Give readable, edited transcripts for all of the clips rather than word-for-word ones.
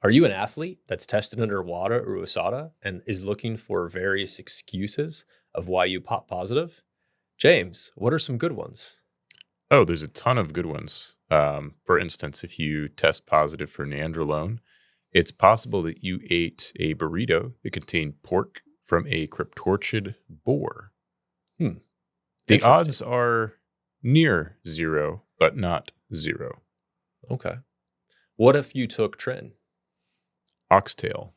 Are you an athlete that's tested under Wada or USADA and is looking for various excuses of why you pop positive? James, what are some good ones? Oh, there's a ton of good ones. For instance, if you test positive for nandrolone, it's possible that you ate a burrito that contained pork from a cryptorchid boar. Hmm. The Interesting. odds are near zero, but not zero. Okay. What if you took Tren? Oxtail.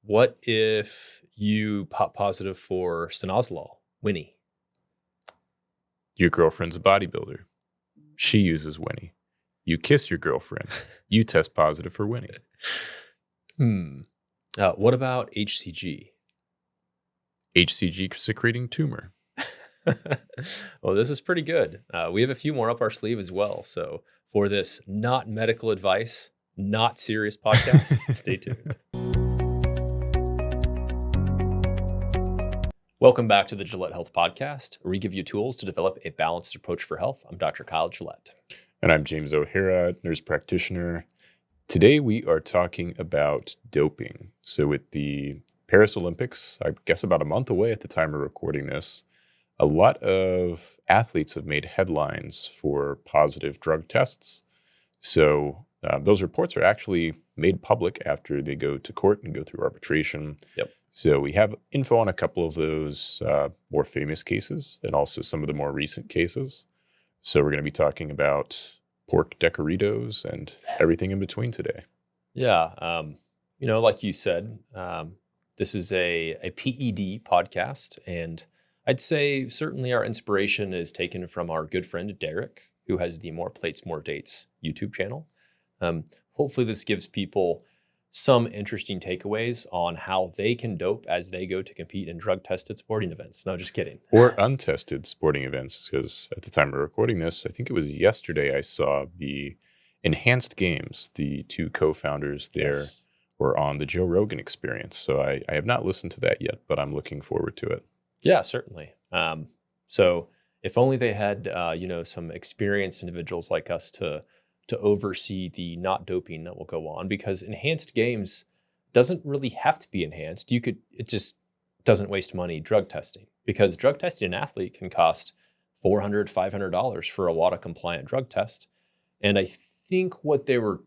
What if you pop positive for stanozolol, Winnie? Your girlfriend's a bodybuilder. She uses Winnie. You kiss your girlfriend. You test positive for Winnie. What about HCG? HCG secreting tumor. Well, this is pretty good. We have a few more up our sleeve as well. So for this not medical advice, not serious podcast, stay tuned. Welcome back to the Gillett Health podcast, where we give you tools to develop a balanced approach for health. I'm Dr. Kyle Gillett. And I'm James O'Hara, nurse practitioner. Today we are talking about doping. So with the Paris Olympics, I guess about a month away at the time of recording this, a lot of athletes have made headlines for positive drug tests. So those reports are actually made public after they go to court and go through arbitration. Yep. So we have info on a couple of those more famous cases and also some of the more recent cases. So we're going to be talking about pork decoritos and everything in between today. Yeah. Like you said, this is a PED podcast, and I'd say certainly our inspiration is taken from our good friend Derek, who has the More Plates, More Dates YouTube channel. Hopefully this gives people some interesting takeaways on how they can dope as they go to compete in drug-tested sporting events. No, just kidding. Or untested sporting events, because at the time of recording this, I think it was yesterday, I saw the Enhanced Games. The two co-founders there were on the Joe Rogan Experience. So I have not listened to that yet, but I'm looking forward to it. Yeah, certainly. So if only they had, some experienced individuals like us to oversee the not doping that will go on, because Enhanced Games doesn't really have to be enhanced. It just doesn't waste money drug testing, because drug testing an athlete can cost $400, $500 for a WADA compliant drug test. And I think what they're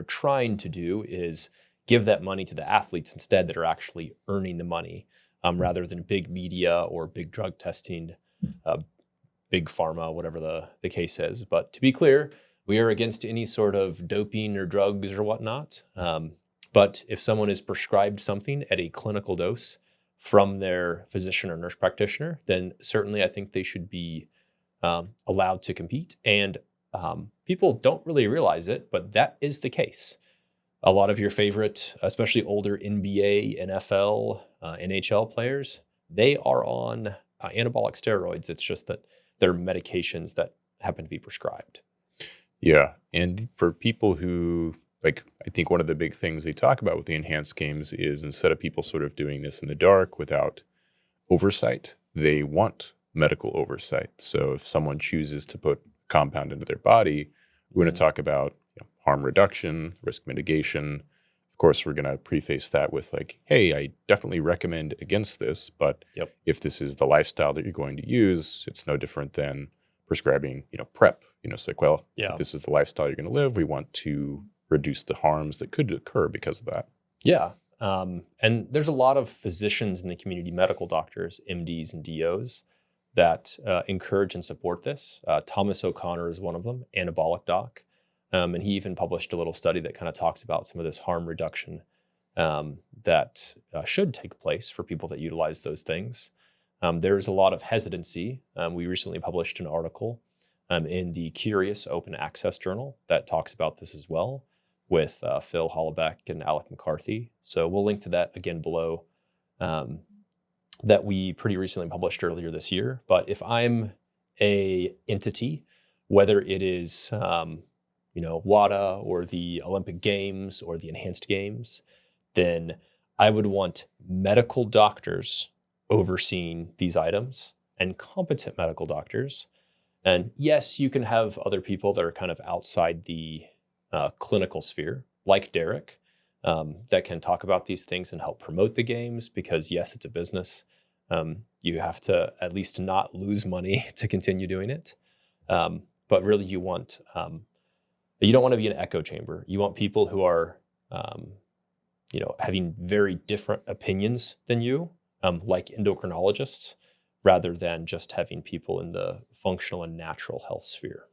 trying to do is give that money to the athletes instead that are actually earning the money, rather than big media or big drug testing, big pharma, whatever the case is. But to be clear, we are against any sort of doping or drugs or whatnot. But if someone is prescribed something at a clinical dose from their physician or nurse practitioner, then certainly I think they should be allowed to compete. And people don't really realize it, but that is the case. A lot of your favorite, especially older NBA, NFL, NHL players, they are on anabolic steroids. It's just that they're medications that happen to be prescribed. Yeah. And for people who, I think one of the big things they talk about with the Enhanced Games is, instead of people sort of doing this in the dark without oversight, they want medical oversight. So if someone chooses to put compound into their body, we're going to talk about harm reduction, risk mitigation. Of course, we're going to preface that with hey, I definitely recommend against this, but if this is the lifestyle that you're going to use, it's no different than prescribing, PrEP. It's if this is the lifestyle you're going to live, we want to reduce the harms that could occur because of that. Yeah. And there's a lot of physicians in the community, medical doctors, MDs and DOs, that encourage and support this. Thomas O'Connor is one of them, anabolic doc. And he even published a little study that kind of talks about some of this harm reduction that should take place for people that utilize those things. There's a lot of hesitancy. We recently published an article in the Curious Open Access Journal that talks about this as well, with Phil Hollebeck and Alec McCarthy. So we'll link to that again below, that we pretty recently published earlier this year. But if I'm a entity, whether it is WADA or the Olympic Games or the Enhanced Games, then I would want medical doctors overseeing these items, and competent medical doctors. And yes, you can have other people that are kind of outside the clinical sphere, like Derek, that can talk about these things and help promote the games, because yes, it's a business. You have to at least not lose money to continue doing it. But really you don't want to be an echo chamber. You want people who are, having very different opinions than you, like endocrinologists, rather than just having people in the functional and natural health sphere.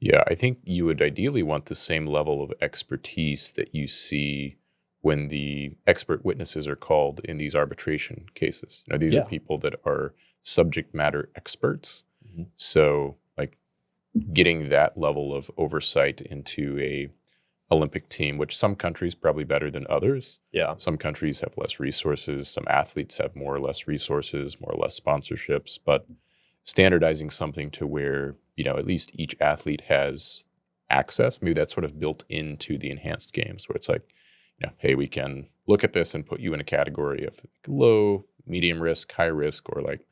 Yeah, I think you would ideally want the same level of expertise that you see when the expert witnesses are called in these arbitration cases. These are people that are subject matter experts. Mm-hmm. So, like, getting that level of oversight into a Olympic team, which some countries probably better than others. Yeah. Some countries have less resources. Some athletes have more or less resources, more or less sponsorships. But standardizing something to where, at least each athlete has access, maybe that's sort of built into the enhanced games, where it's like, hey, we can look at this and put you in a category of low, medium risk, high risk, or like,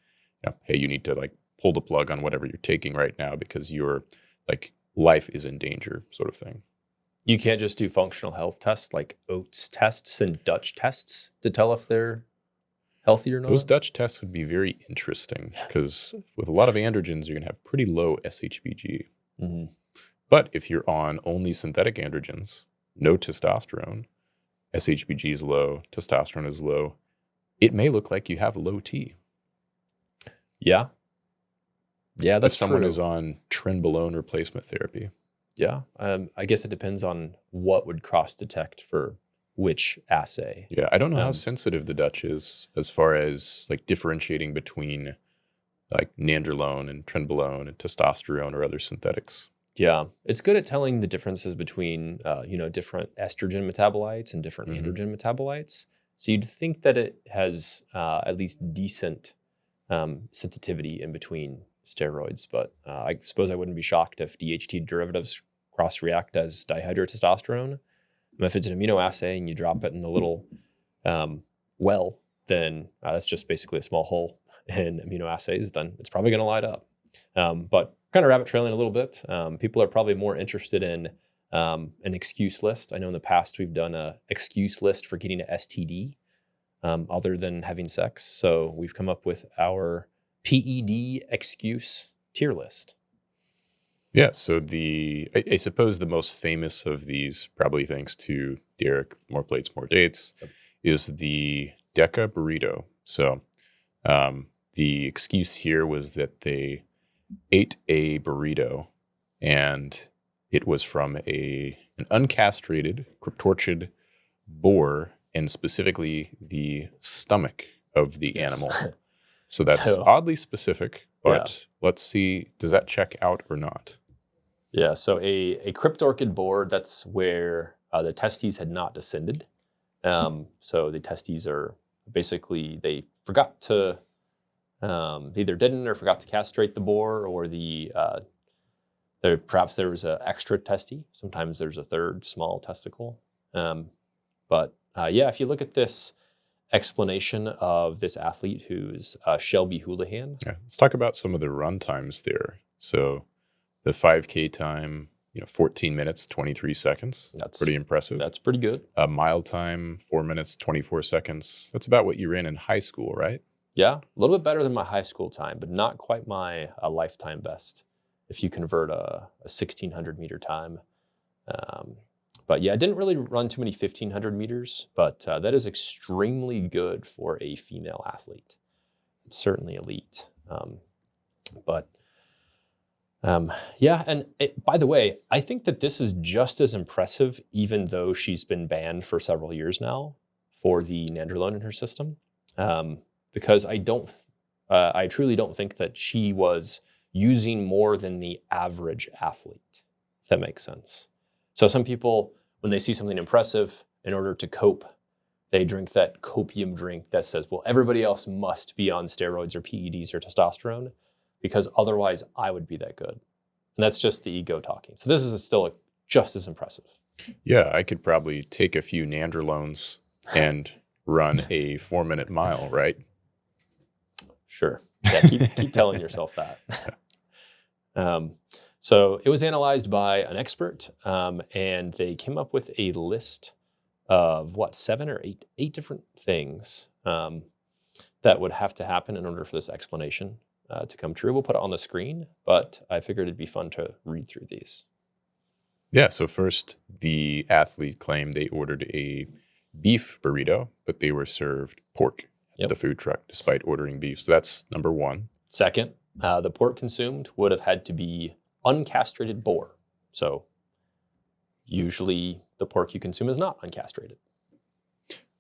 hey, you need to like pull the plug on whatever you're taking right now because your like life is in danger, sort of thing. You can't just do functional health tests like Oates tests and Dutch tests to tell if they're healthy or not? Those Dutch tests would be very interesting because with a lot of androgens, you're going to have pretty low SHBG. Mm-hmm. But if you're on only synthetic androgens, no testosterone, SHBG is low, testosterone is low, it may look like you have low T. Yeah. Yeah, that's if someone true. is on Tren replacement therapy. Yeah. I guess it depends on what would cross-detect for which assay. Yeah, I don't know how sensitive the Dutch is as far as like differentiating between like nandrolone and trenbolone and testosterone or other synthetics. Yeah, it's good at telling the differences between, different estrogen metabolites and different androgen metabolites. So you'd think that it has at least decent sensitivity in between steroids, but I suppose I wouldn't be shocked if DHT derivatives cross-react as dihydrotestosterone. If it's an immunoassay and you drop it in the little well, then that's just basically a small hole in immunoassays, then it's probably going to light up. But kind of rabbit trailing a little bit, people are probably more interested in an excuse list. I know in the past we've done an excuse list for getting an STD other than having sex. So we've come up with our PED excuse tier list. Yeah, so I suppose the most famous of these, probably thanks to Derek, More Plates, More Dates, is the Deca burrito. So the excuse here was that they ate a burrito and it was from an uncastrated, cryptorchid boar, and specifically the stomach of the animal. So that's oddly specific, but let's see, does that check out or not? Yeah, so a cryptorchid boar, that's where the testes had not descended. So the testes are basically, they forgot to, either didn't or forgot to castrate the boar, or perhaps there was an extra testy. Sometimes there's a third small testicle. But if you look at this explanation of this athlete who's Shelby Houlihan. Yeah, let's talk about some of the run times there. So the 5K time, 14 minutes, 23 seconds. That's pretty impressive. That's pretty good. A mile time, 4 minutes, 24 seconds. That's about what you ran in high school, right? Yeah, a little bit better than my high school time, but not quite my lifetime best if you convert a 1,600 meter time. But yeah, I didn't really run too many 1,500 meters, but that is extremely good for a female athlete. It's certainly elite. And by the way, I think that this is just as impressive, even though she's been banned for several years now for the nandrolone in her system, because I truly don't think that she was using more than the average athlete, if that makes sense. So some people, when they see something impressive, in order to cope, they drink that copium drink that says, well, everybody else must be on steroids or PEDs or testosterone, because otherwise I would be that good. And that's just the ego talking. So this is still just as impressive. Yeah, I could probably take a few nandrolones and run a 4-minute mile, right? Sure. Yeah, keep telling yourself that. So it was analyzed by an expert, and they came up with a list of what, 7 or 8 different things that would have to happen in order for this explanation to come true. We'll put it on the screen, but I figured it'd be fun to read through these. Yeah, so first, the athlete claimed they ordered a beef burrito, but they were served pork at the food truck despite ordering beef. So that's number one. Second, the pork consumed would have had to be uncastrated boar. So usually the pork you consume is not uncastrated.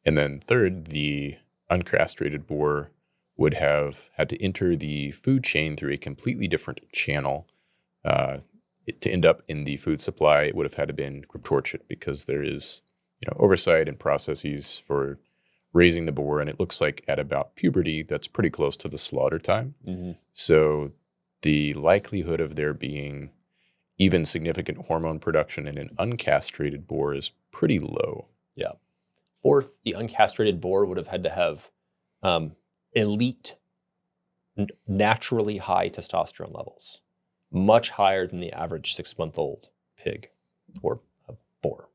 And then third, the uncastrated boar would have had to enter the food chain through a completely different channel. To end up in the food supply, it would have had to been cryptorchid because there is, oversight and processes for raising the boar, and it looks like at about puberty, that's pretty close to the slaughter time. Mm-hmm. So the likelihood of there being even significant hormone production in an uncastrated boar is pretty low. Yeah. Fourth, the uncastrated boar would have had to have elite, naturally high testosterone levels, much higher than the average 6-month-old pig or boar.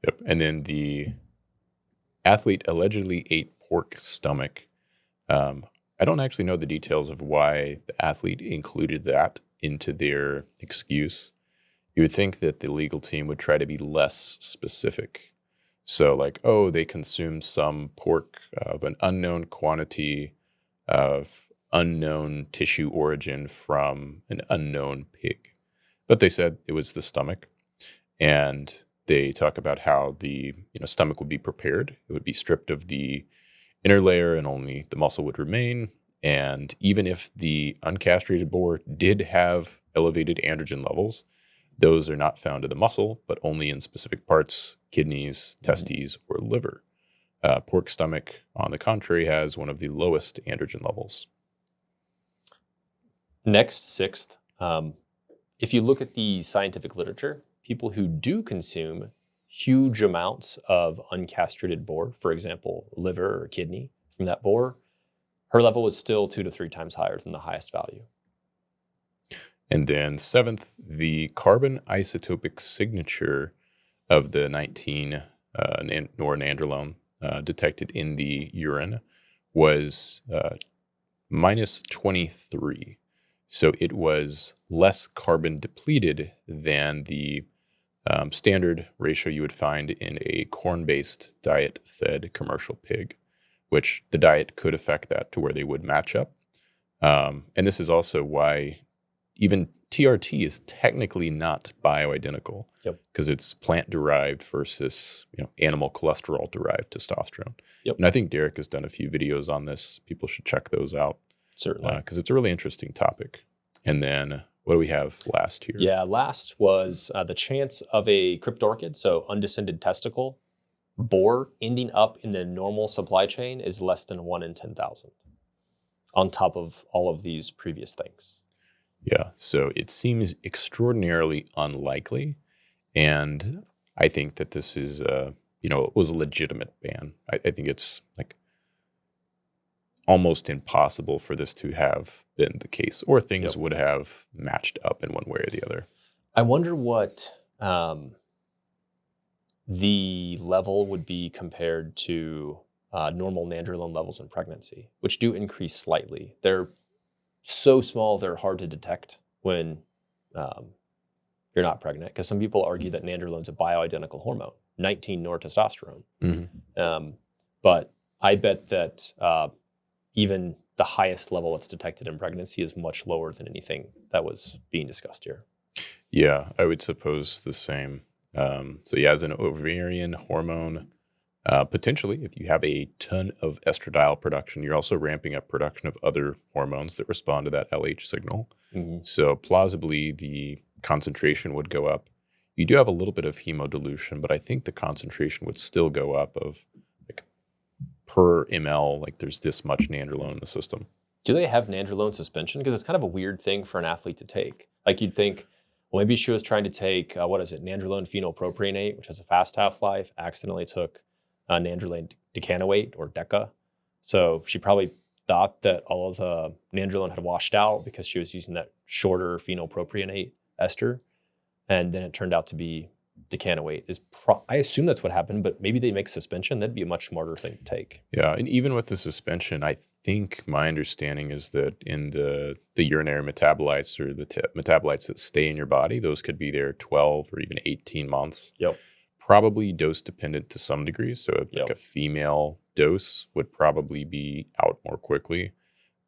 Yep. And then the athlete allegedly ate pork stomach. I don't actually know the details of why the athlete included that into their excuse. You would think that the legal team would try to be less specific. So like, oh, they consumed some pork of an unknown quantity of unknown tissue origin from an unknown pig. But they said it was the stomach. And they talk about how the stomach would be prepared. It would be stripped of the inner layer and only the muscle would remain. And even if the uncastrated boar did have elevated androgen levels, those are not found in the muscle, but only in specific parts, kidneys, testes, or liver. Pork stomach, on the contrary, has one of the lowest androgen levels. Next, sixth, if you look at the scientific literature, people who do consume huge amounts of uncastrated boar, for example, liver or kidney from that boar, her level was still 2 to 3 times higher than the highest value. And then seventh, the carbon isotopic signature of the 19 noranandrolone detected in the urine was minus 23. So it was less carbon depleted than the standard ratio you would find in a corn-based diet-fed commercial pig, which the diet could affect that to where they would match up. And this is also why even TRT is technically not bioidentical, because it's plant-derived versus animal cholesterol-derived testosterone. And I think Derek has done a few videos on this. People should check those out. Certainly. Because it's a really interesting topic. And then what do we have last here? Yeah, last was the chance of a cryptorchid, so undescended testicle, boar ending up in the normal supply chain is less than 1 in 10,000 on top of all of these previous things. Yeah, so it seems extraordinarily unlikely. And I think that this is, it was a legitimate ban. I think it's like almost impossible for this to have been the case, or things would have matched up in one way or the other. I wonder what the level would be compared to normal nandrolone levels in pregnancy, which do increase slightly. They're so small, they're hard to detect when you're not pregnant, because some people argue that nandrolone is a bioidentical hormone, 19 nortestosterone. Mm-hmm. But I bet that even the highest level that's detected in pregnancy is much lower than anything that was being discussed here. Yeah, I would suppose the same. So yeah, as an ovarian hormone, potentially, if you have a ton of estradiol production, you're also ramping up production of other hormones that respond to that LH signal. Mm-hmm. So plausibly, the concentration would go up. You do have a little bit of hemodilution, but I think the concentration would still go up of like per ml, like there's this much nandrolone in the system. Do they have nandrolone suspension? Because it's kind of a weird thing for an athlete to take. Like you'd think, well, maybe she was trying to take, nandrolone phenylpropionate, which has a fast half-life, accidentally took nandrolone decanoate or DECA. So she probably thought that all of the nandrolone had washed out because she was using that shorter phenylpropionate ester. And then it turned out to be decanoate is I assume that's what happened, but maybe they make suspension. That'd be a much smarter thing to take. Yeah, and even with the suspension, I think my understanding is that in the urinary metabolites or the metabolites that stay in your body, those could be there 12 or even 18 months. Yep. Probably dose dependent to some degree. So like Yep. a female dose would probably be out more quickly.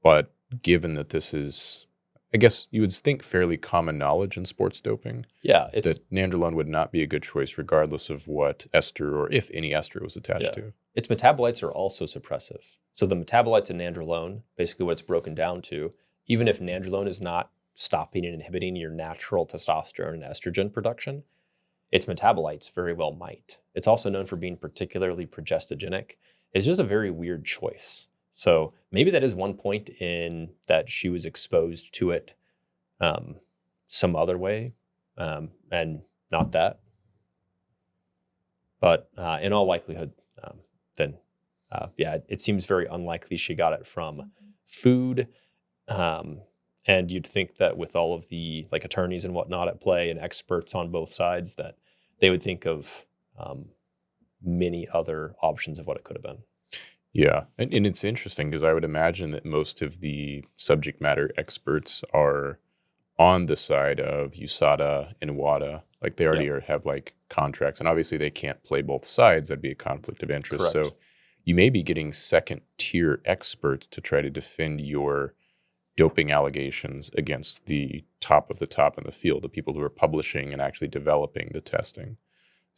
But given that this is, I guess you would think, fairly common knowledge in sports doping, Yeah, it's that nandrolone would not be a good choice regardless of what ester or if any ester was attached Yeah. to. its metabolites are also suppressive. So the metabolites in nandrolone, basically what it's broken down to, even if nandrolone is not stopping and inhibiting your natural testosterone and estrogen production, its metabolites very well might. It's also known for being particularly progestogenic. It's just a very weird choice. So maybe that is one point in that she was exposed to it some other way, and not that. But in all likelihood, then yeah, it seems very unlikely she got it from food. And you'd think that with all of the like attorneys and whatnot at play and experts on both sides, that they would think of many other options of what it could have been. Yeah. And it's interesting because I would imagine that most of the subject matter experts are on the side of USADA and Wada. Like they already have like contracts, and obviously they can't play both sides. That'd be a conflict of interest. Correct. So you may be getting second tier experts to try to defend your doping allegations against the top of the top in the field, the people who are publishing and actually developing the testing.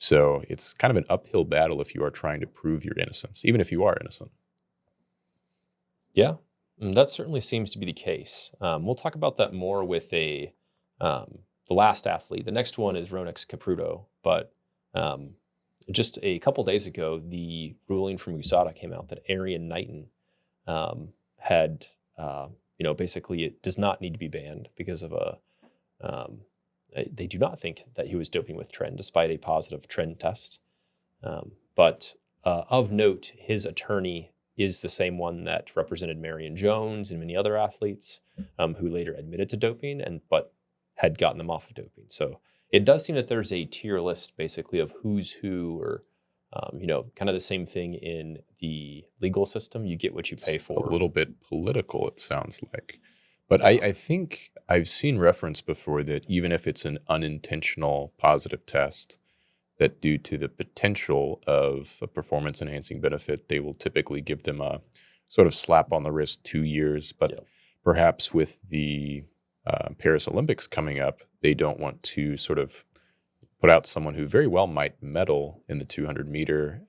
So it's kind of an uphill battle if you are trying to prove your innocence, even if you are innocent. Yeah, that certainly seems to be the case. We'll talk about that more with the last athlete. The next one is Ronix Caputo, but just a couple days ago, the ruling from USADA came out that Arian Knighton had, basically it does not need to be banned because of they do not think that he was doping with Tren, despite a positive Tren test. But of note, his attorney is the same one that represented Marion Jones and many other athletes who later admitted to doping, but had gotten them off of doping. So it does seem that there's a tier list basically of who's who, or kind of the same thing in the legal system. You get what you pay for. A little bit political, it sounds like. But I think I've seen reference before that even if it's an unintentional positive test, that due to the potential of a performance-enhancing benefit, they will typically give them a sort of slap on the wrist, 2 years. But perhaps with the Paris Olympics coming up, they don't want to sort of put out someone who very well might medal in the 200-meter,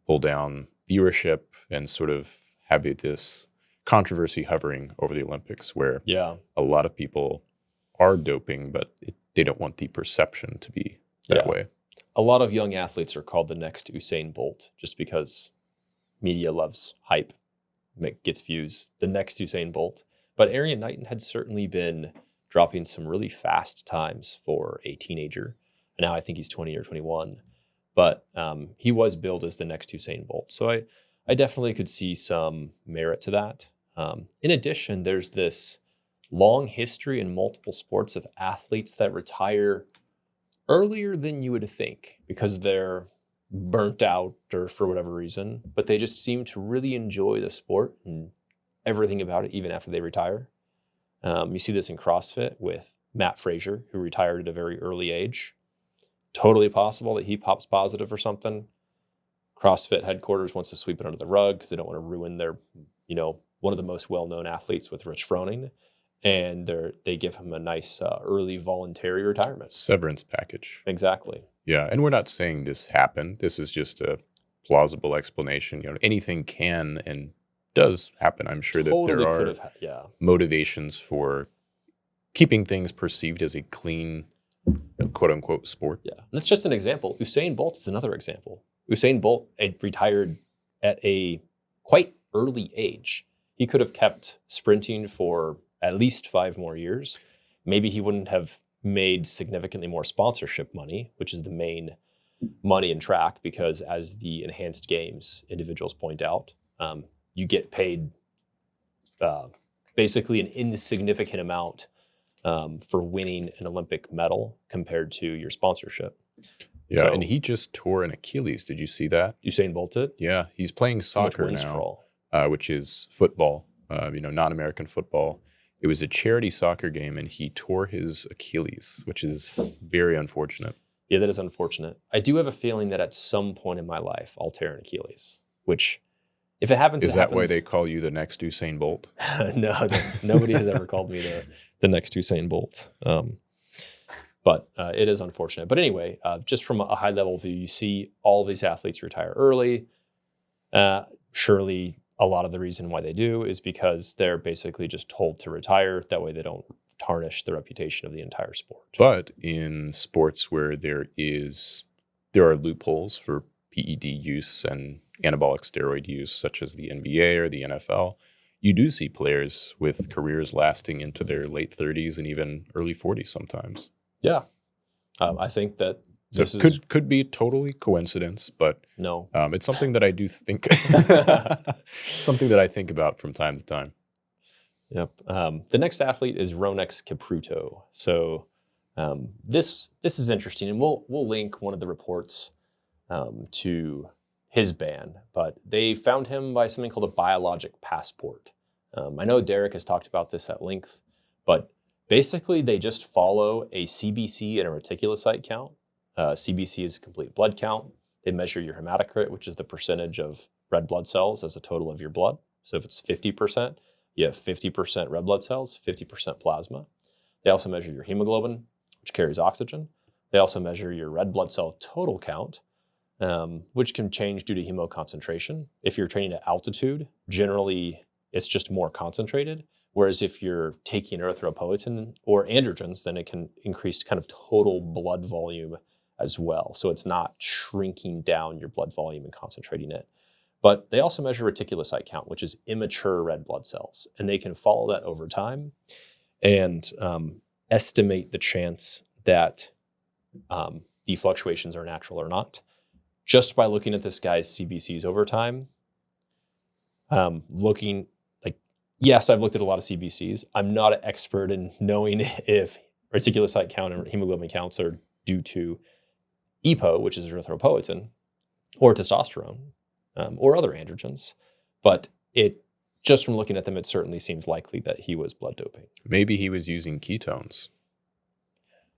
pull down viewership, and sort of have this controversy hovering over the Olympics where a lot of people are doping, but they don't want the perception to be that way. A lot of young athletes are called the next Usain Bolt just because media loves hype, gets views, the next Usain Bolt. But Arian Knighton had certainly been dropping some really fast times for a teenager. And now I think he's 20 or 21. But he was billed as the next Usain Bolt. So I definitely could see some merit to that. In addition, there's this long history in multiple sports of athletes that retire earlier than you would think because they're burnt out or for whatever reason, but they just seem to really enjoy the sport and everything about it even after they retire. You see this in CrossFit with Matt Frazier, who retired at a very early age. Totally possible that he pops positive or something. CrossFit headquarters wants to sweep it under the rug because they don't want to ruin their, one of the most well-known athletes with Rich Froning. And they give him a nice early voluntary retirement. Severance package. Exactly. Yeah, and we're not saying this happened. This is just a plausible explanation. Anything can and does happen. I'm sure that there are motivations for keeping things perceived as a clean, quote-unquote, sport. Yeah, that's just an example. Usain Bolt is another example. Usain Bolt retired at a quite early age. He could have kept sprinting for at least 5 more years. Maybe he wouldn't have made significantly more sponsorship money, which is the main money in track, because as the enhanced games individuals point out, you get paid basically an insignificant amount for winning an Olympic medal compared to your sponsorship. Yeah, So, and he just tore an Achilles. Did you see that? Usain Bolt did? Yeah, he's playing Too much soccer now, winstrol. which is football, non-American football. It was a charity soccer game, and he tore his Achilles, which is very unfortunate. Yeah, that is unfortunate. I do have a feeling that at some point in my life, I'll tear an Achilles, which if it happens, Is it that happens. why they call you the next Usain Bolt? No, nobody has ever called me the next Usain Bolt. But it is unfortunate. But anyway, just from a high level view, you see all these athletes retire early. Surely a lot of the reason why they do is because they're basically just told to retire. That way they don't tarnish the reputation of the entire sport. But in sports where there are loopholes for PED use and anabolic steroid use, such as the NBA or the NFL, you do see players with careers lasting into their late 30s and even early 40s sometimes. Yeah. I think that So this is could be totally coincidence, but no. it's something that I do think, something that I think about from time to time. Yep. The next athlete is Ronex Kipruto. So this is interesting, and we'll link one of the reports to his ban. But they found him by something called a biologic passport. I know Derek has talked about this at length, but basically they just follow a CBC and a reticulocyte count. CBC is a complete blood count. They measure your hematocrit, which is the percentage of red blood cells as a total of your blood. So if it's 50%, you have 50% red blood cells, 50% plasma. They also measure your hemoglobin, which carries oxygen. They also measure your red blood cell total count, which can change due to hemoconcentration. If you're training at altitude, generally it's just more concentrated. Whereas if you're taking erythropoietin or androgens, then it can increase kind of total blood volume as well. So it's not shrinking down your blood volume and concentrating it. But they also measure reticulocyte count, which is immature red blood cells. And they can follow that over time and estimate the chance that the fluctuations are natural or not, just by looking at this guy's CBCs over time. Yes, I've looked at a lot of CBCs. I'm not an expert in knowing if reticulocyte count and hemoglobin counts are due to EPO, which is erythropoietin, or testosterone, or other androgens. But just from looking at them, it certainly seems likely that he was blood doping. Maybe he was using ketones.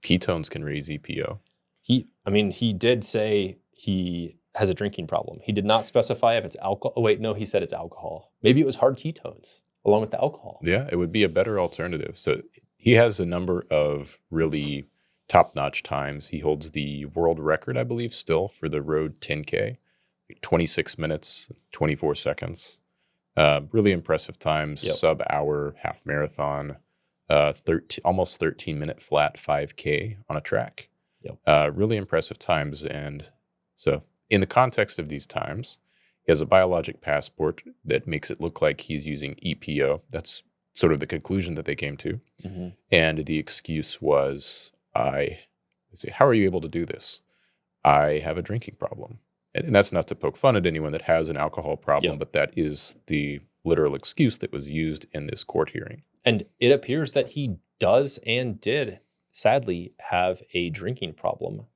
Ketones can raise EPO. He did say he has a drinking problem. He did not specify if it's alcohol. Oh, wait, no, he said it's alcohol. Maybe it was hard ketones along with the alcohol. Yeah, it would be a better alternative. So he has a number of really top-notch times. He holds the world record, I believe, still for the road 10K, 26 minutes, 24 seconds. Really impressive times, Yep. sub-hour half marathon, almost 13-minute flat 5K on a track. Yep. Really impressive times. And so in the context of these times, he has a biologic passport that makes it look like he's using EPO. That's sort of the conclusion that they came to. Mm-hmm. And the excuse was, how are you able to do this? I have a drinking problem. And that's not to poke fun at anyone that has an alcohol problem, Yep. but that is the literal excuse that was used in this court hearing. And it appears that he does and did, sadly, have a drinking problem,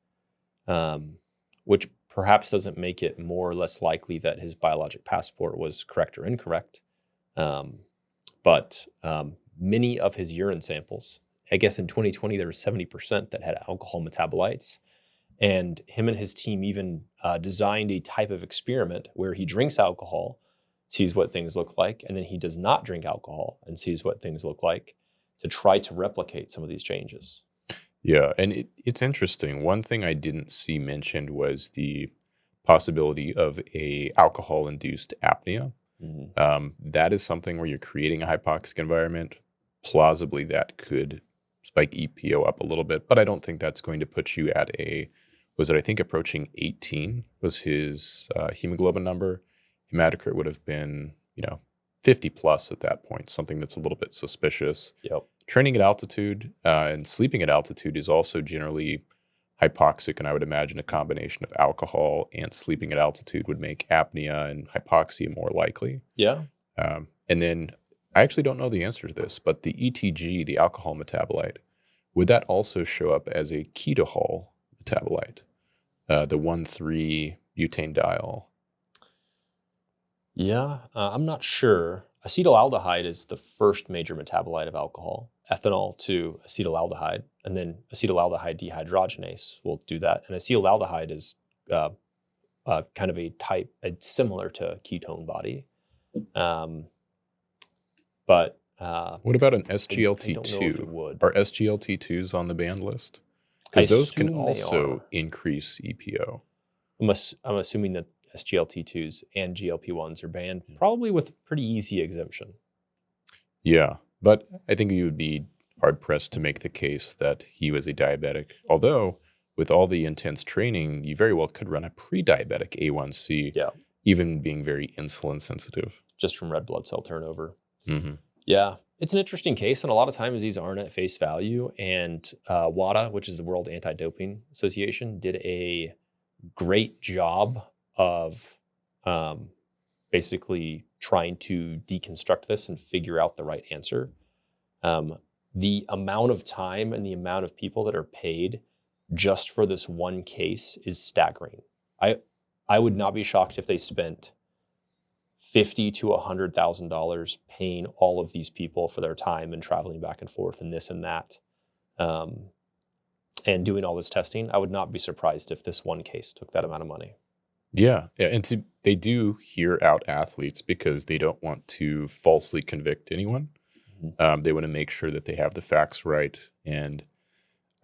which perhaps doesn't make it more or less likely that his biologic passport was correct or incorrect. But many of his urine samples, I guess in 2020, there was 70% that had alcohol metabolites. And him and his team even designed a type of experiment where he drinks alcohol, sees what things look like, and then he does not drink alcohol and sees what things look like to try to replicate some of these changes. Yeah, and it's interesting. One thing I didn't see mentioned was the possibility of a alcohol-induced apnea. Mm-hmm. That is something where you're creating a hypoxic environment. Plausibly, that could spike EPO up a little bit, but I don't think that's going to put you at I think approaching 18 was his hemoglobin number. Hematocrit would have been, 50 plus at that point, something that's a little bit suspicious. Yep. Training at altitude and sleeping at altitude is also generally hypoxic, and I would imagine a combination of alcohol and sleeping at altitude would make apnea and hypoxia more likely. Yeah. And then I actually don't know the answer to this, but the ETG, the alcohol metabolite, would that also show up as a ketol metabolite? the 1,3-butanediol. Yeah, I'm not sure. Acetaldehyde is the first major metabolite of alcohol. Ethanol to acetaldehyde, and then acetaldehyde dehydrogenase will do that. And acetaldehyde is kind of a type, similar to ketone body. But What about an I don't know if it SGLT2? would. Are SGLT2s on the banned list? I Because those can assume they also are. increase EPO. I'm assuming that SGLT2s and GLP-1s are banned, probably with pretty easy exemption. Yeah, but I think you would be hard-pressed to make the case that he was a diabetic. Although, with all the intense training, you very well could run a pre-diabetic A1C, Yeah, even being very insulin sensitive. just from red blood cell turnover. Mm-hmm. Yeah, it's an interesting case, and a lot of times these aren't at face value. And Wada, which is the World Anti-Doping Association, did a great job of basically trying to deconstruct this and figure out the right answer. The amount of time and the amount of people that are paid just for this one case is staggering. I would not be shocked if they spent $50,000 to $100,000 paying all of these people for their time and traveling back and forth and this and that, and doing all this testing. I would not be surprised if this one case took that amount of money. Yeah, and they do hear out athletes because they don't want to falsely convict anyone. Mm-hmm. They want to make sure that they have the facts right. And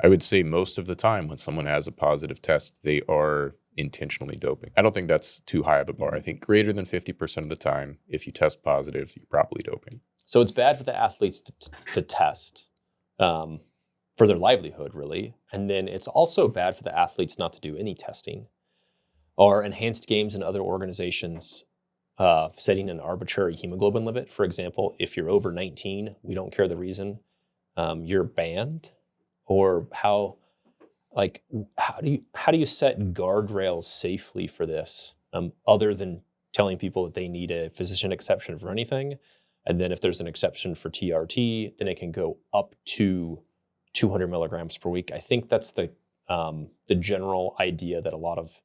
I would say most of the time when someone has a positive test, they are intentionally doping. I don't think that's too high of a bar. I think greater than 50% of the time, if you test positive, you're probably doping. So it's bad for the athletes to test for their livelihood, really. And then it's also bad for the athletes not to do any testing. Or Enhanced Games and other organizations setting an arbitrary hemoglobin limit. For example, if you're over 19, we don't care the reason, you're banned. Or how do you set guardrails safely for this, other than telling people that they need a physician exception for anything? And then if there's an exception for TRT, then it can go up to 200 milligrams per week. I think that's the general idea that a lot of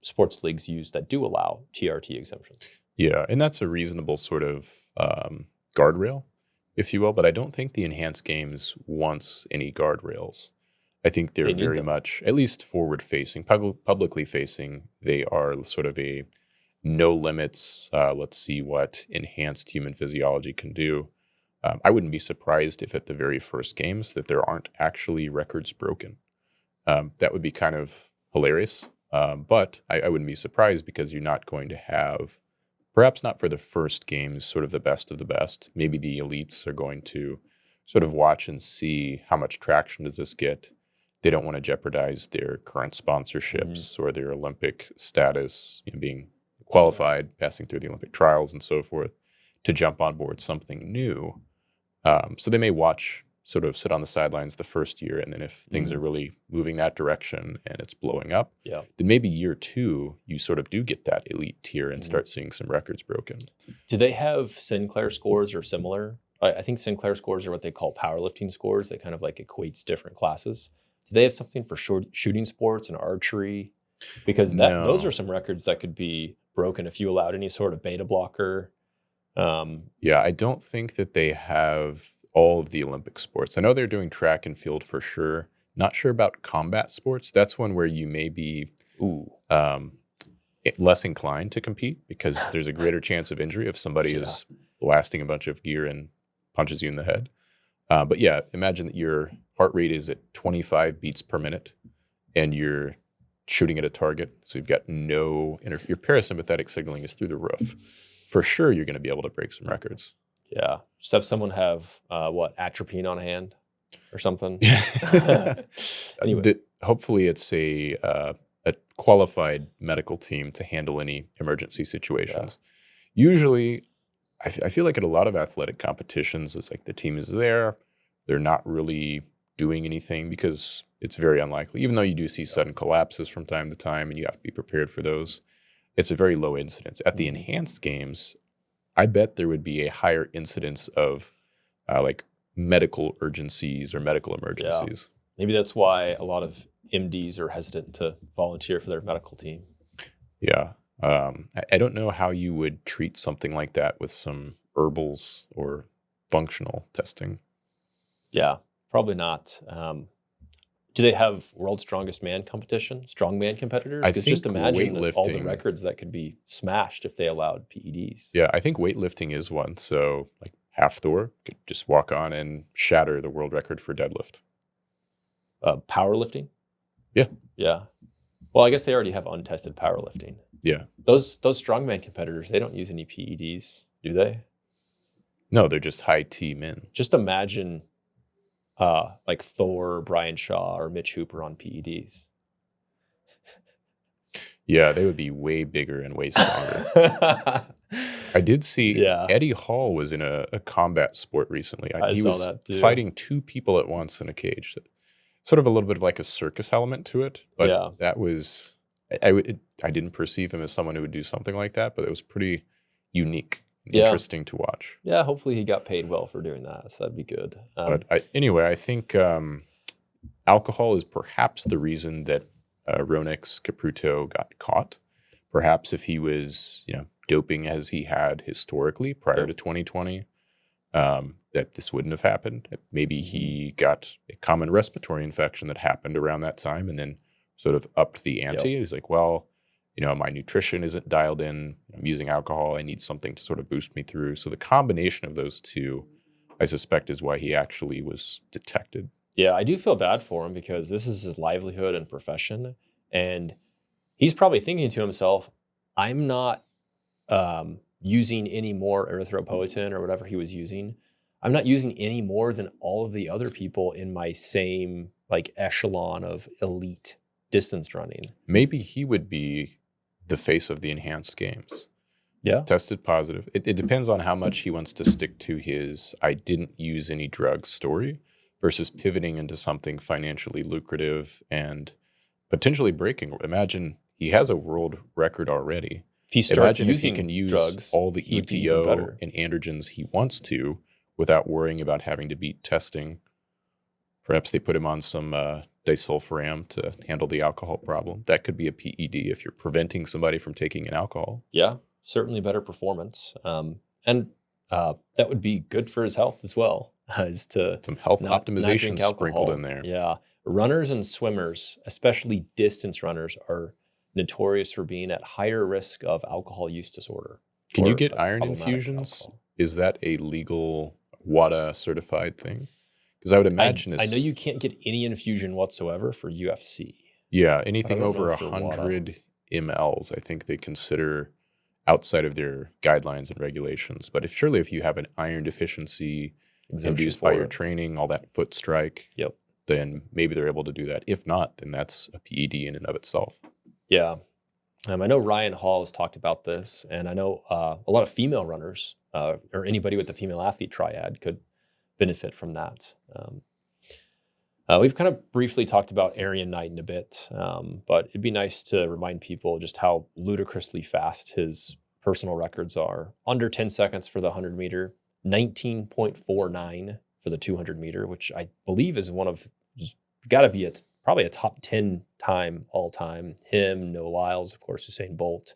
sports leagues use that do allow TRT exemptions. Yeah, and that's a reasonable sort of guardrail, if you will. But I don't think the Enhanced Games wants any guardrails. I think they're very much, at least forward-facing, publicly facing. They are sort of a no limits, let's see what enhanced human physiology can do. I wouldn't be surprised if at the very first games that there aren't actually records broken. That would be kind of hilarious. But I wouldn't be surprised because you're not going to have, perhaps not for the first games, sort of the best of the best. Maybe the elites are going to sort of watch and see how much traction does this get. They don't want to jeopardize their current sponsorships or their Olympic status, being qualified, passing through the Olympic trials and so forth, to jump on board something new. So they may watch, sort of sit on the sidelines the first year, and then if things are really moving that direction and it's blowing up, then maybe year two, you sort of do get that elite tier and start seeing some records broken. Do they have Sinclair scores or similar? I think Sinclair scores are what they call powerlifting scores. That kind of like equates different classes. Do they have something for shooting sports and archery? Because those are some records that could be broken if you allowed any sort of beta blocker. Yeah, I don't think that they have all of the Olympic sports. I know they're doing track and field for sure. Not sure about combat sports. That's one where you may be less inclined to compete because there's a greater chance of injury if somebody is blasting a bunch of gear and punches you in the head. But yeah, imagine that your heart rate is at 25 beats per minute and you're shooting at a target. So you've got your parasympathetic signaling is through the roof. For sure, you're going to be able to break some records. Yeah. Just have someone have, atropine on hand or something. Anyway. Hopefully it's a qualified medical team to handle any emergency situations. Yeah. Usually, I feel like at a lot of athletic competitions, it's like the team is there. They're not really doing anything because it's very unlikely. Even though you do see sudden collapses from time to time and you have to be prepared for those, it's a very low incidence. At the Enhanced Games, I bet there would be a higher incidence of like medical urgencies or medical emergencies. Yeah. Maybe that's why a lot of MDs are hesitant to volunteer for their medical team. Yeah. I don't know how you would treat something like that with some herbals or functional testing. Yeah, probably not. Do they have world's strongest man competition, strongman competitors? I Because think just imagine all the weightlifting. records that could be smashed if they allowed PEDs. Yeah, I think weightlifting is one. So like Half Thor could just walk on and shatter the world record for deadlift. Powerlifting? Yeah. Yeah. Well, I guess they already have untested powerlifting. Yeah. Those strongman competitors, they don't use any PEDs, do they? No, they're just high T men. Just imagine like Thor, Brian Shaw, or Mitch Hooper on PEDs. Yeah, they would be way bigger and way stronger. I did see Eddie Hall was in a combat sport recently. He saw was that too. fighting two people at once in a cage. Sort of a little bit of like a circus element to it, but that was I didn't perceive him as someone who would do something like that, but it was pretty unique, and interesting to watch. Yeah, hopefully he got paid well for doing that, so that'd be good. But anyway, I think alcohol is perhaps the reason that Ronix Caputo got caught. Perhaps if he was, doping as he had historically prior to 2020, that this wouldn't have happened. Maybe he got a common respiratory infection that happened around that time and then sort of upped the ante. He's like, well, my nutrition isn't dialed in. I'm using alcohol. I need something to sort of boost me through. So the combination of those two, I suspect, is why he actually was detected. Yeah, I do feel bad for him because this is his livelihood and profession. And he's probably thinking to himself, I'm not using any more erythropoietin or whatever he was using. I'm not using any more than all of the other people in my same echelon of elite distance running. Maybe he would be the face of the enhanced games. Yeah. Tested positive. It depends on how much he wants to stick to his I didn't use any drugs story versus pivoting into something financially lucrative and potentially breaking. Imagine he has a world record already. If he starts Imagine using if he can use drugs, all the EPO and androgens he wants to without worrying about having to beat testing. Perhaps they put him on some disulfiram to handle the alcohol problem. That could be a PED if you're preventing somebody from taking an alcohol. Yeah, certainly better performance. And that would be good for his health as well. Some health optimization sprinkled in there. Yeah. Runners and swimmers, especially distance runners, are notorious for being at higher risk of alcohol use disorder. Can you get iron infusions? Alcohol. Is that a legal Wada certified thing? Because I would imagine I know you can't get any infusion whatsoever for UFC. Yeah, anything over 100 mLs, I think they consider outside of their guidelines and regulations. But surely if you have an iron deficiency induced by your training, all that foot strike, then maybe they're able to do that. If not, then that's a PED in and of itself. Yeah. I know Ryan Hall has talked about this, and I know a lot of female runners or anybody with the female athlete triad could benefit from that. We've kind of briefly talked about Arian Knighton a bit, but it'd be nice to remind people just how ludicrously fast his personal records are. Under 10 seconds for the 100 meter, 19.49 for the 200 meter, which I believe is probably a top 10 time all time. Him, Noah Lyles, of course, Usain Bolt,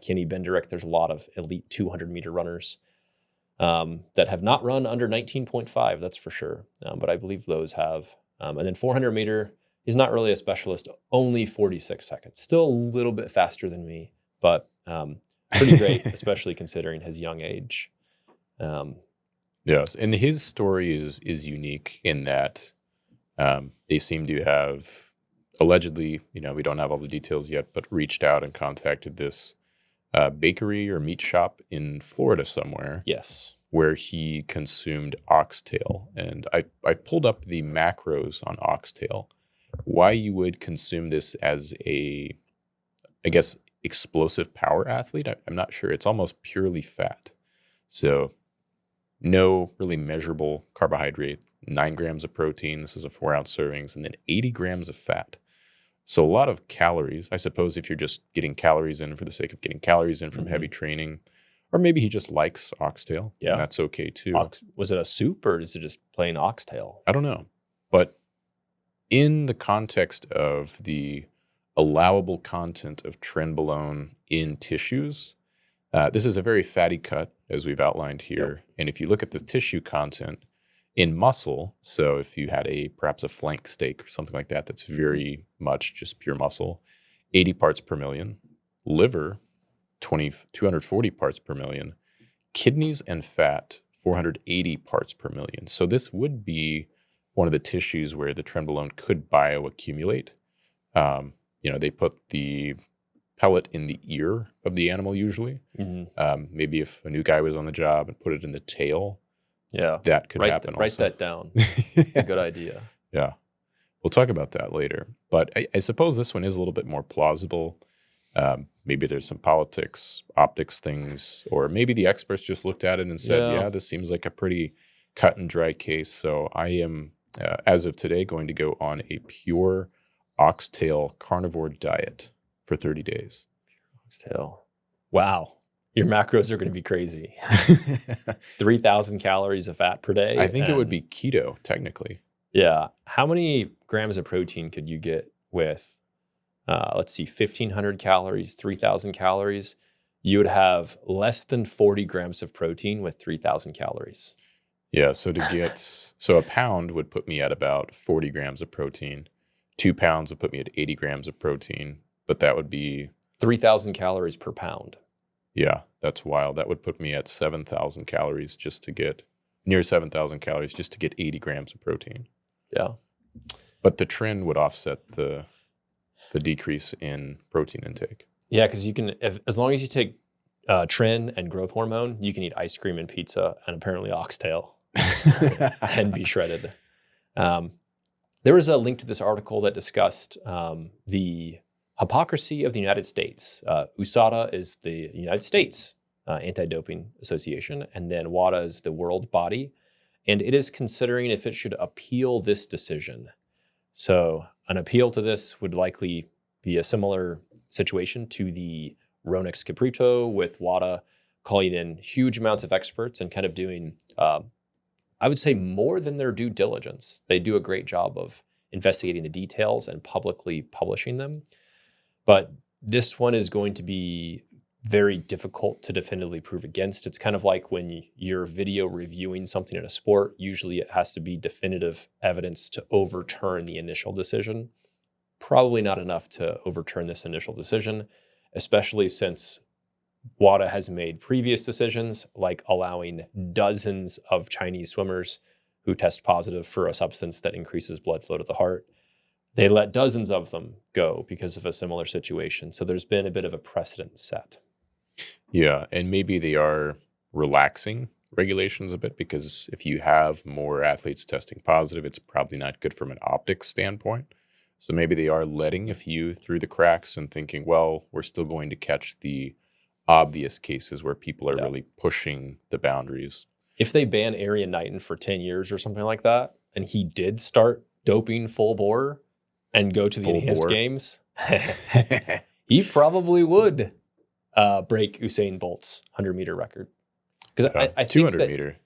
Kenny Benderek. There's a lot of elite 200 meter runners that have not run under 19.5, that's for sure. But I believe those have. And then 400 meter, he's not really a specialist, only 46 seconds. Still a little bit faster than me, but pretty great, especially considering his young age. Yes, and his story is unique in that they seem to have allegedly, we don't have all the details yet, but reached out and contacted this bakery or meat shop in Florida somewhere. Yes. Where he consumed oxtail. And I pulled up the macros on oxtail. Why you would consume this as explosive power athlete, I'm not sure. It's almost purely fat. So no really measurable carbohydrate, 9 grams of protein. This is a 4-ounce servings, and then 80 grams of fat. So a lot of calories. I suppose if you're just getting calories in for the sake of getting calories in from heavy training, or maybe he just likes oxtail. Yeah. And that's okay too. Was it a soup or is it just plain oxtail? I don't know. But in the context of the allowable content of trenbolone in tissues, this is a very fatty cut, as we've outlined here. Yep. And if you look at the tissue content in muscle, so if you had perhaps a flank steak or something like that, that's very much just pure muscle, 80 parts per million, liver, 240 parts per million, kidneys and fat, 480 parts per million. So this would be one of the tissues where the trenbolone could bioaccumulate. They put the pellet in the ear of the animal usually. Maybe if a new guy was on the job and put it in the tail, that could happen also. Write that down. It's a good idea. Yeah. We'll talk about that later. But I suppose this one is a little bit more plausible. Maybe there's some politics, optics things, or maybe the experts just looked at it and said, yeah, this seems like a pretty cut and dry case. So I am, as of today, going to go on a pure oxtail carnivore diet for 30 days. Oxtail. Wow. Your macros are going to be crazy. 3,000 calories of fat per day. I think it would be keto, technically. Yeah. How many grams of protein could you get with, 1,500 calories, 3,000 calories? You would have less than 40 grams of protein with 3,000 calories. Yeah. So a pound would put me at about 40 grams of protein. 2 pounds would put me at 80 grams of protein, but that would be 3,000 calories per pound. Yeah, that's wild. That would put me at 7,000 calories near 7,000 calories just to get 80 grams of protein. Yeah. But the Tren would offset the decrease in protein intake. Yeah, because as long as you take Tren and growth hormone, you can eat ice cream and pizza and apparently oxtail and be shredded. There was a link to this article that discussed the hypocrisy of the United States. USADA is the United States Anti-Doping Association, and then Wada is the world body, and it is considering if it should appeal this decision. So an appeal to this would likely be a similar situation to the Ronix Caprito, with Wada calling in huge amounts of experts and kind of doing, I would say, more than their due diligence. They do a great job of investigating the details and publicly publishing them. But this one is going to be very difficult to definitively prove against. It's kind of like when you're video reviewing something in a sport, usually it has to be definitive evidence to overturn the initial decision. Probably not enough to overturn this initial decision, especially since Wada has made previous decisions like allowing dozens of Chinese swimmers who test positive for a substance that increases blood flow to the heart. They let dozens of them go because of a similar situation. So there's been a bit of a precedent set. Yeah, and maybe they are relaxing regulations a bit, because if you have more athletes testing positive, it's probably not good from an optics standpoint. So maybe they are letting a few through the cracks and thinking, well, we're still going to catch the obvious cases where people are really pushing the boundaries. If they ban Arian Knighton for 10 years or something like that, and he did start doping full bore and go to the enhanced games, he probably would break Usain Bolt's 100-meter record. Because I think 200 meter.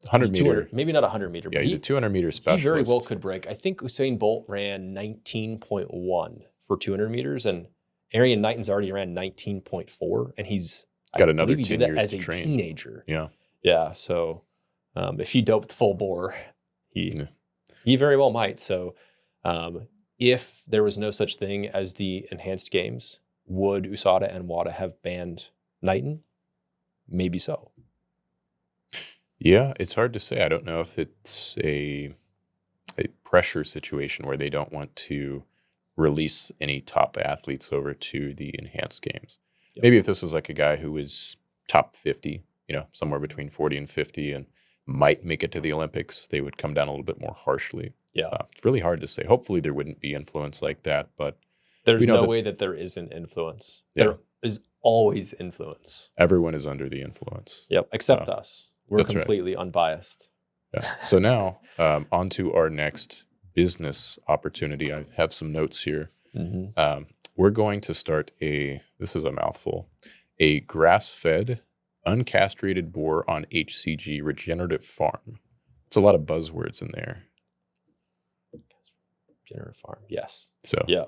100 meter. Maybe not 100 meter. Yeah, but he's a 200 meter specialist. He very well could break. I think Usain Bolt ran 19.1 for 200 meters, and Arian Knighton's already ran 19.4, and he's got another 10 years as to a train. Teenager. Yeah. So if he doped full bore, he very well might. So if there was no such thing as the enhanced games, would USADA and Wada have banned Knighton? Maybe so. Yeah, it's hard to say. I don't know if it's a pressure situation where they don't want to release any top athletes over to the enhanced games. Yep. Maybe if this was like a guy who was top 50, somewhere between 40 and 50 and might make it to the Olympics, they would come down a little bit more harshly. Yeah. It's really hard to say. Hopefully there wouldn't be influence like that, but there's no way that there isn't influence. Yeah. There is always influence. Everyone is under the influence. Yep, except us. We're completely unbiased. Yeah. So now on to our next business opportunity. I have some notes here. Mm-hmm. We're going to start this is a mouthful, a grass-fed, uncastrated boar on HCG regenerative farm. It's a lot of buzzwords in there. Generative farm. Yes. So Yeah.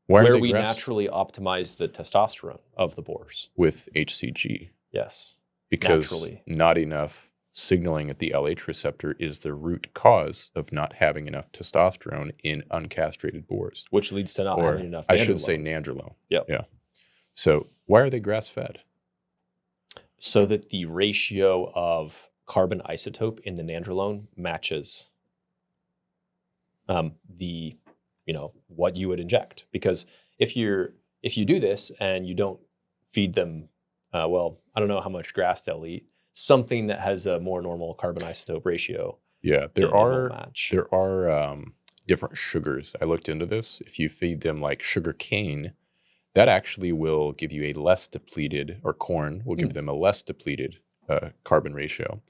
why are Where they we naturally optimize the testosterone of the boars. with HCG? Yes. Because Naturally. not enough signaling at the LH receptor is the root cause of not having enough testosterone in uncastrated boars. Which leads to not Or having enough I should say nandrolone. nandrolone. Yep. Yeah. So why are they grass-fed? So that the ratio of carbon isotope in the nandrolone matches the, what you would inject. Because if you do this and you don't feed them, I don't know how much grass they'll eat, something that has a more normal carbon isotope ratio. Yeah, it won't match. there are different sugars. I looked into this. If you feed them like sugar cane, that actually will give you a less depleted, or corn will give them a less depleted carbon ratio,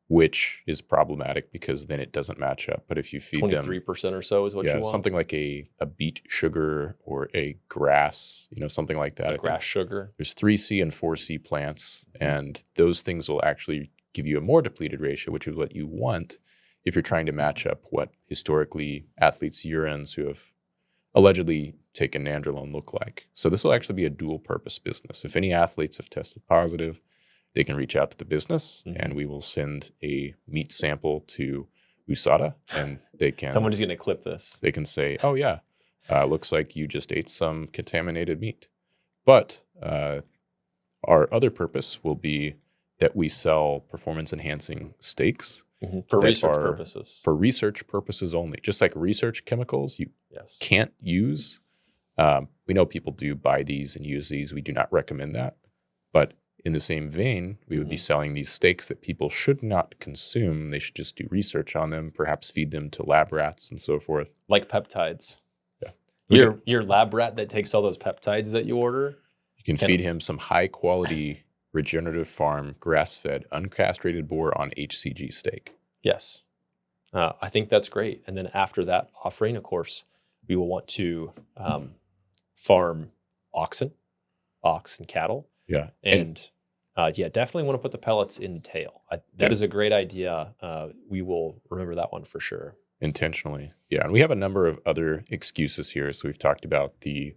which is problematic because then it doesn't match up. But if you feed 23% or so is what you want. something like a beet sugar or a grass, something like that. Grass sugar. There's 3C and 4C plants, and those things will actually give you a more depleted ratio, which is what you want if you're trying to match up what historically athletes' urines who have allegedly taken nandrolone look like. So this will actually be a dual purpose business. If any athletes have tested positive, they can reach out to the business and we will send a meat sample to USADA and they can... Someone's going to clip this. They can say, oh yeah, looks like you just ate some contaminated meat. But our other purpose will be that we sell performance enhancing steaks. For research purposes. For research purposes only. Just like research chemicals you can't use. We know people do buy these and use these. We do not recommend that. But in the same vein, we would be selling these steaks that people should not consume. They should just do research on them, perhaps feed them to lab rats and so forth. Like peptides. Yeah. Your lab rat that takes all those peptides that you order. You can feed him some high quality regenerative farm, grass-fed, uncastrated boar on HCG steak. Yes. I think that's great. And then after that offering, of course, we will want to farm ox and cattle. Yeah. And definitely want to put the pellets in tail. That is a great idea. We will remember that one for sure. Intentionally. Yeah. And we have a number of other excuses here. So we've talked about the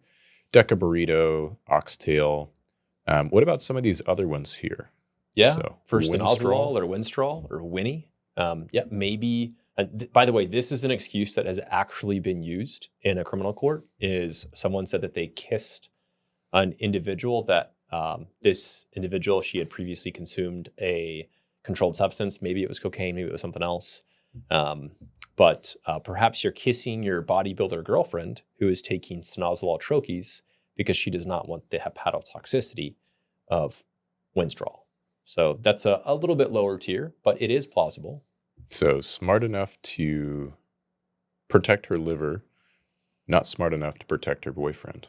Deca burrito, oxtail. What about some of these other ones here? Yeah. So, Stenozolol or Winstrol or Winnie. Maybe. And by the way, this is an excuse that has actually been used in a criminal court. Is someone said that they kissed an individual that this individual, she had previously consumed a controlled substance. Maybe it was cocaine, maybe it was something else. But perhaps you're kissing your bodybuilder girlfriend who is taking stenozolol troches because she does not want the hepatotoxicity of Winstrol. So that's a little bit lower tier, but it is plausible. So smart enough to protect her liver, not smart enough to protect her boyfriend.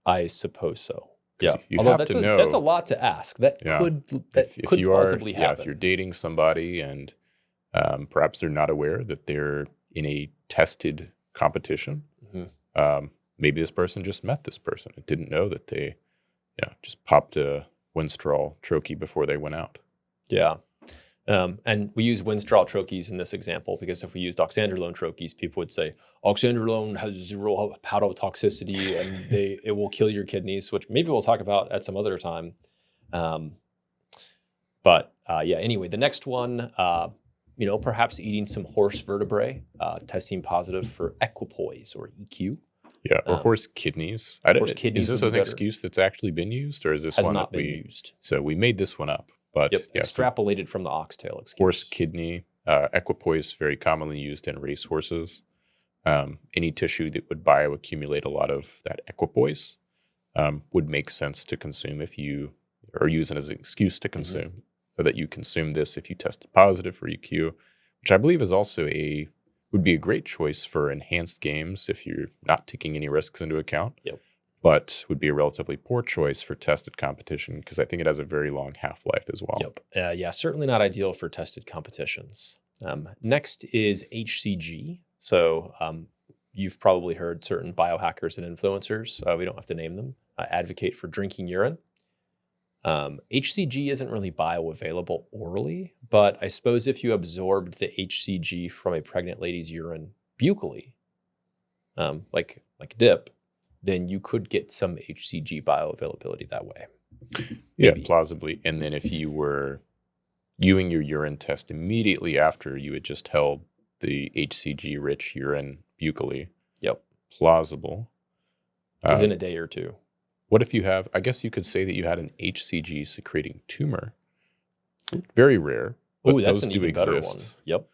I suppose so. Yeah. Although that's a lot to ask. That could possibly happen. If you're dating somebody and perhaps they're not aware that they're in a tested competition, maybe this person just met this person and didn't know that they just popped a Winstrol troche before they went out. Yeah. And we use Winstrol troches in this example because if we used oxandrolone troches, people would say oxandrolone has zero hepatotoxicity and it will kill your kidneys, which maybe we'll talk about at some other time. Anyway, the next one, perhaps eating some horse vertebrae, testing positive for equipoise or EQ. Yeah, or horse kidneys. Is this an excuse that's actually been used, or is this one not been used? So we made this one up. But extrapolated from the oxtail excuse. Horse kidney, equipoise, very commonly used in race horses. Any tissue that would bioaccumulate a lot of that equipoise would make sense to consume if you, or use it as an excuse to consume, or that you consume this if you tested positive for EQ, which I believe is also would be a great choice for enhanced games if you're not taking any risks into account. Yep. But would be a relatively poor choice for tested competition because I think it has a very long half-life as well. Yep. Certainly not ideal for tested competitions. Next is HCG. So you've probably heard certain biohackers and influencers, we don't have to name them, advocate for drinking urine. HCG isn't really bioavailable orally, but I suppose if you absorbed the HCG from a pregnant lady's urine buccally, like dip, then you could get some HCG bioavailability that way. Yeah, Maybe. plausibly. And then if you were doing your urine test immediately after you had just held the HCG-rich urine buccally, Yep. plausible. Within a day or two. What if you have, I guess you could say that you had an HCG secreting tumor. Very rare, but Oh, that's those an do even better one. exist. Yep.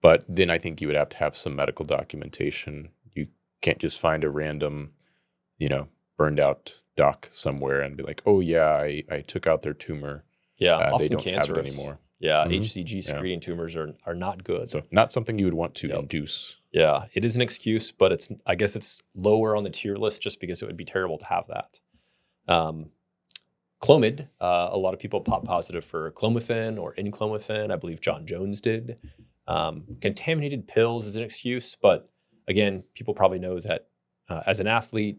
But then I think you would have to have some medical documentation. You can't just find a random, burned out doc somewhere and be like, oh yeah, I took out their tumor. Yeah, They often don't cancerous. have it anymore. Yeah, Mhm. HCG secreting tumors are not good. So not something you would want to induce. Yeah, it is an excuse, but I guess it's lower on the tier list just because it would be terrible to have that. Clomid, a lot of people pop positive for clomiphene or enclomiphene. I believe John Jones did. Contaminated pills is an excuse, but again, people probably know that as an athlete,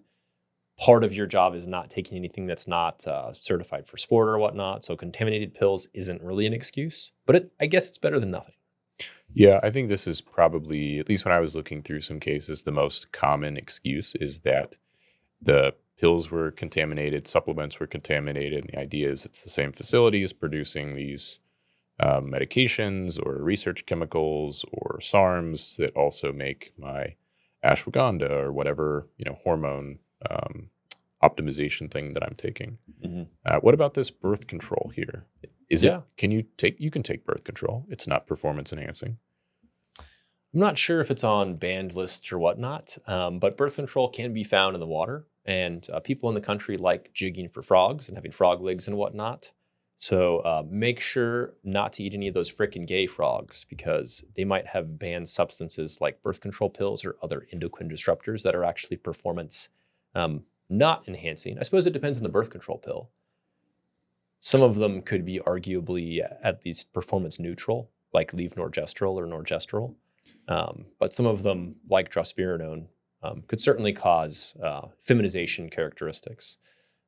part of your job is not taking anything that's not certified for sport or whatnot. So contaminated pills isn't really an excuse, but I guess it's better than nothing. Yeah, I think this is probably, at least when I was looking through some cases, the most common excuse is that the pills were contaminated, supplements were contaminated, and the idea is it's the same facility is producing these medications or research chemicals or SARMs that also make my ashwagandha or whatever hormone optimization thing that I'm taking. Mm-hmm. What about this birth control here? Yeah. You can take birth control. It's not performance enhancing. I'm not sure if it's on banned lists or whatnot, but birth control can be found in the water. And people in the country like jigging for frogs and having frog legs and whatnot. So make sure not to eat any of those frickin' gay frogs because they might have banned substances like birth control pills or other endocrine disruptors that are actually performance not enhancing. I suppose it depends on the birth control pill. Some of them could be arguably at least performance neutral, like levonorgestrel or norgestrel. But some of them, like drospirenone, could certainly cause feminization characteristics.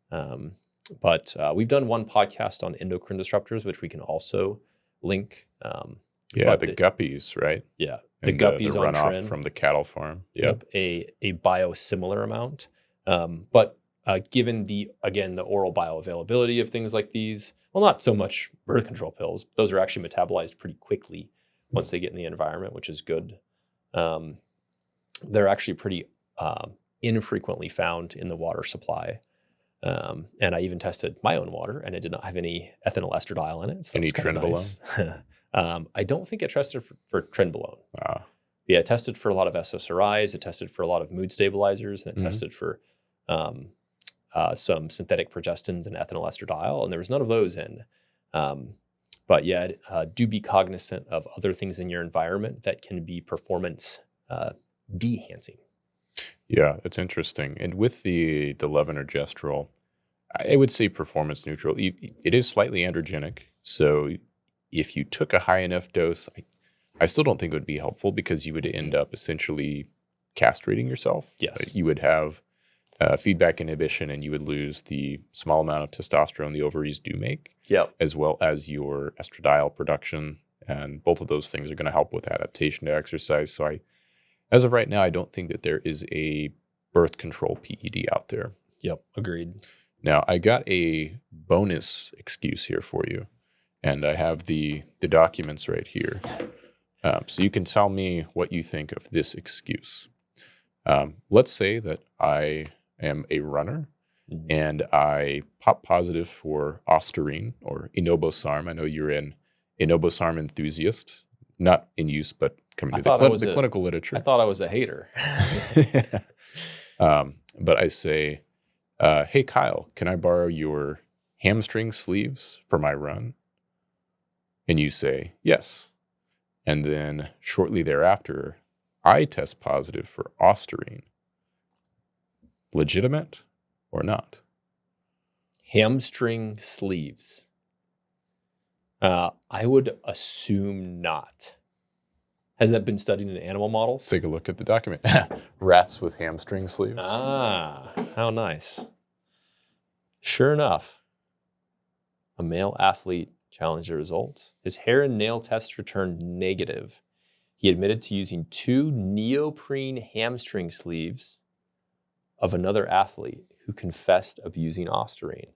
But we've done one podcast on endocrine disruptors, which we can also link. The guppies, right? Yeah, and the guppies the on runoff Tren. from the cattle farm. Yep, a biosimilar amount. But given the oral bioavailability of things like these, well, not so much birth control pills. Those are actually metabolized pretty quickly once they get in the environment, which is good. They're actually pretty infrequently found in the water supply. And I even tested my own water, and it did not have any ethinylestradiol in it. So any trenbolone? Nice. I don't think it tested for trenbolone. Ah. Yeah, it tested for a lot of SSRIs. It tested for a lot of mood stabilizers, and it tested for some synthetic progestins and ethinylestradiol, and there was none of those in. But yeah, do be cognizant of other things in your environment that can be performance de-enhancing. Yeah, it's interesting. And with the levonorgestrel, I would say performance neutral. It is slightly androgenic. So if you took a high enough dose, I still don't think it would be helpful because you would end up essentially castrating yourself. Yes. You would have feedback inhibition and you would lose the small amount of testosterone the ovaries do make, as well as your estradiol production. And both of those things are going to help with adaptation to exercise. So as of right now, I don't think that there is a birth control PED out there. Yep, agreed. Now, I got a bonus excuse here for you, and I have the documents right here. So you can tell me what you think of this excuse. Let's say that I am a runner, and I pop positive for ostarine or enobosarm. I know you're an enobosarm enthusiast, not in use, but coming to the clinical literature. I thought I was a hater. But I say, hey, Kyle, can I borrow your hamstring sleeves for my run? And you say, yes. And then shortly thereafter, I test positive for ostarine. Legitimate or not? Hamstring sleeves. I would assume not. Has that been studied in animal models? Take a look at the document. Rats with hamstring sleeves. Ah, how nice. Sure enough, a male athlete challenged the results. His hair and nail tests returned negative. he admitted to using 2 neoprene hamstring sleeves of another athlete who confessed abusing Ostarine.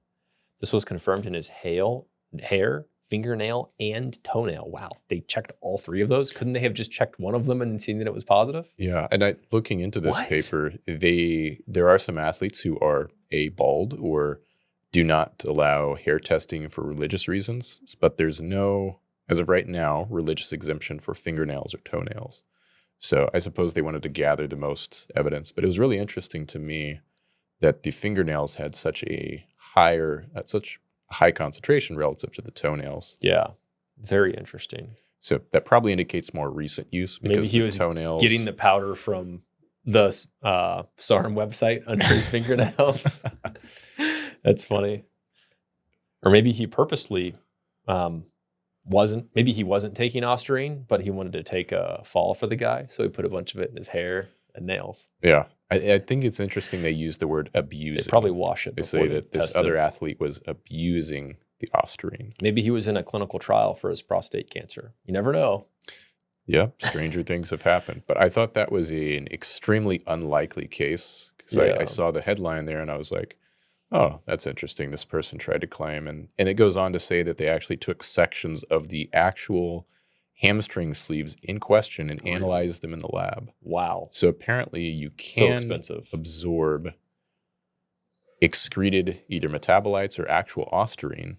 This was confirmed in his hair, fingernail, and toenail. Wow, they checked all 3 of those? Couldn't they have just checked one of them and seen that it was positive? Yeah, and looking into this paper, there are some athletes who are bald or do not allow hair testing for religious reasons, but there's no, as of right now, religious exemption for fingernails or toenails. So I suppose they wanted to gather the most evidence, but it was really interesting to me that the fingernails had such high concentration relative to the toenails. Yeah, very interesting. So that probably indicates more recent use because maybe he was toenails getting the powder from the SARM website under his fingernails. That's funny. Or maybe he purposely wasn't taking Ostarine, but he wanted to take a fall for the guy, so he put a bunch of it in his hair and nails. Yeah. I think it's interesting they use the word abusing. They probably wash it. They say that this other athlete was abusing the Ostarine. Maybe he was in a clinical trial for his prostate cancer. You never know. Yeah, stranger things have happened. But I thought that was an extremely unlikely case because I saw the headline there and I was like, oh, that's interesting. This person tried to claim. And it goes on to say that they actually took sections of the actual hamstring sleeves in question and analyzed them in the lab. Wow. So apparently you can absorb excreted either metabolites or actual Ostarine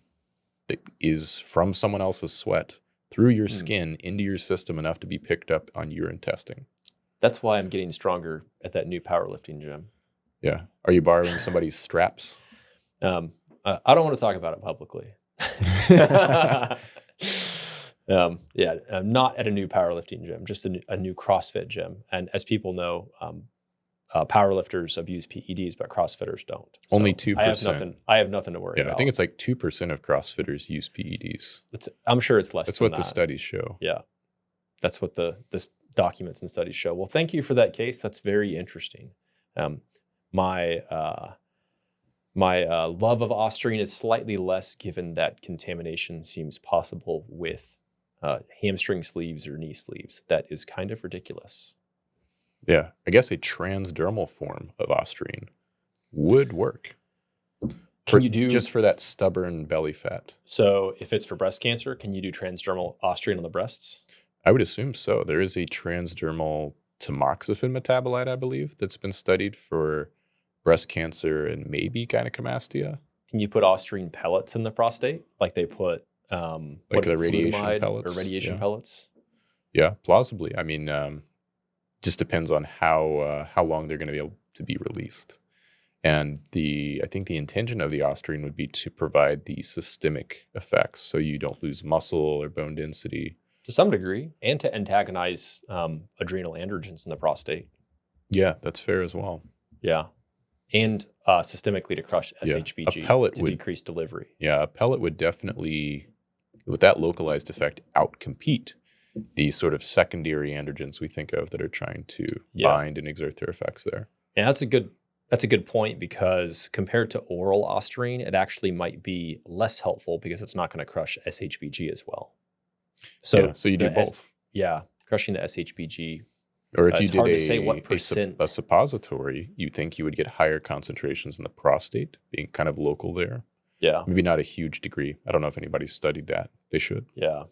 that is from someone else's sweat through your skin into your system enough to be picked up on urine testing. That's why I'm getting stronger at that new powerlifting gym. Yeah. Are you borrowing somebody's straps? I don't want to talk about it publicly. Not at a new powerlifting gym, just a new CrossFit gym. And as people know, powerlifters abuse PEDs, but CrossFitters don't. So only 2%. I have nothing to worry about. I think it's like 2% of CrossFitters use PEDs. I'm sure it's less. That's than what the studies show. Yeah, that's what the documents and studies show. Well, thank you for that case. That's very interesting. My love of Ostarine is slightly less, given that contamination seems possible with hamstring sleeves or knee sleeves. That is kind of ridiculous. Yeah, I guess a transdermal form of Ostarine would work. Can you do just for that stubborn belly fat? So if it's for breast cancer, can you do transdermal Ostarine on the breasts? I would assume so. There is a transdermal tamoxifen metabolite, I believe, that's been studied for breast cancer and maybe gynecomastia. Can you put Ostarine pellets in the prostate, like they put like the radiation pellets or radiation pellets? Yeah, plausibly. I mean, just depends on how long they're going to be able to be released. And I think the intention of the Ostarine would be to provide the systemic effects, so you don't lose muscle or bone density. To some degree, and to antagonize adrenal androgens in the prostate. Yeah, that's fair as well. Yeah. And systemically to crush SHBG, a pellet to decrease delivery. Yeah, a pellet would definitely, with that localized effect, outcompete the sort of secondary androgens we think of that are trying to bind and exert their effects there. Yeah, that's a good point, because compared to oral Ostarine, it actually might be less helpful because it's not going to crush SHBG as well. So you do both. Crushing the SHBG. Or if you did hard to say what percent. A suppository, you think you would get higher concentrations in the prostate, being kind of local there. Yeah. Maybe not a huge degree. I don't know if anybody's studied that. They should. Yeah.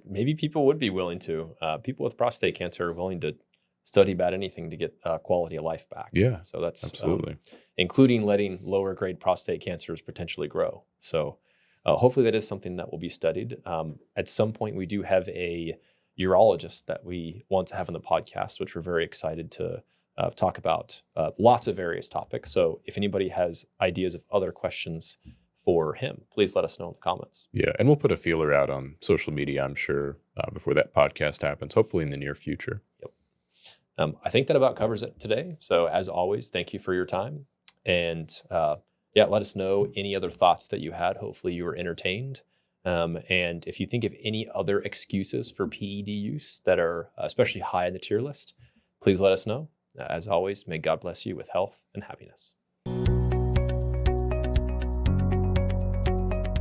Maybe people would be willing to. People with prostate cancer are willing to study about anything to get quality of life back. Yeah. So that's absolutely. Including letting lower grade prostate cancers potentially grow. So hopefully that is something that will be studied. At some point, we do have a urologist that we want to have on the podcast, which we're very excited to talk about lots of various topics. So if anybody has ideas of other questions for him, please let us know in the comments. Yeah, and we'll put a feeler out on social media, I'm sure, before that podcast happens, hopefully in the near future. Yep. I think that about covers it today. So as always, thank you for your time. And let us know any other thoughts that you had. Hopefully you were entertained. And if you think of any other excuses for PED use that are especially high in the tier list, please let us know. As always, may God bless you with health and happiness.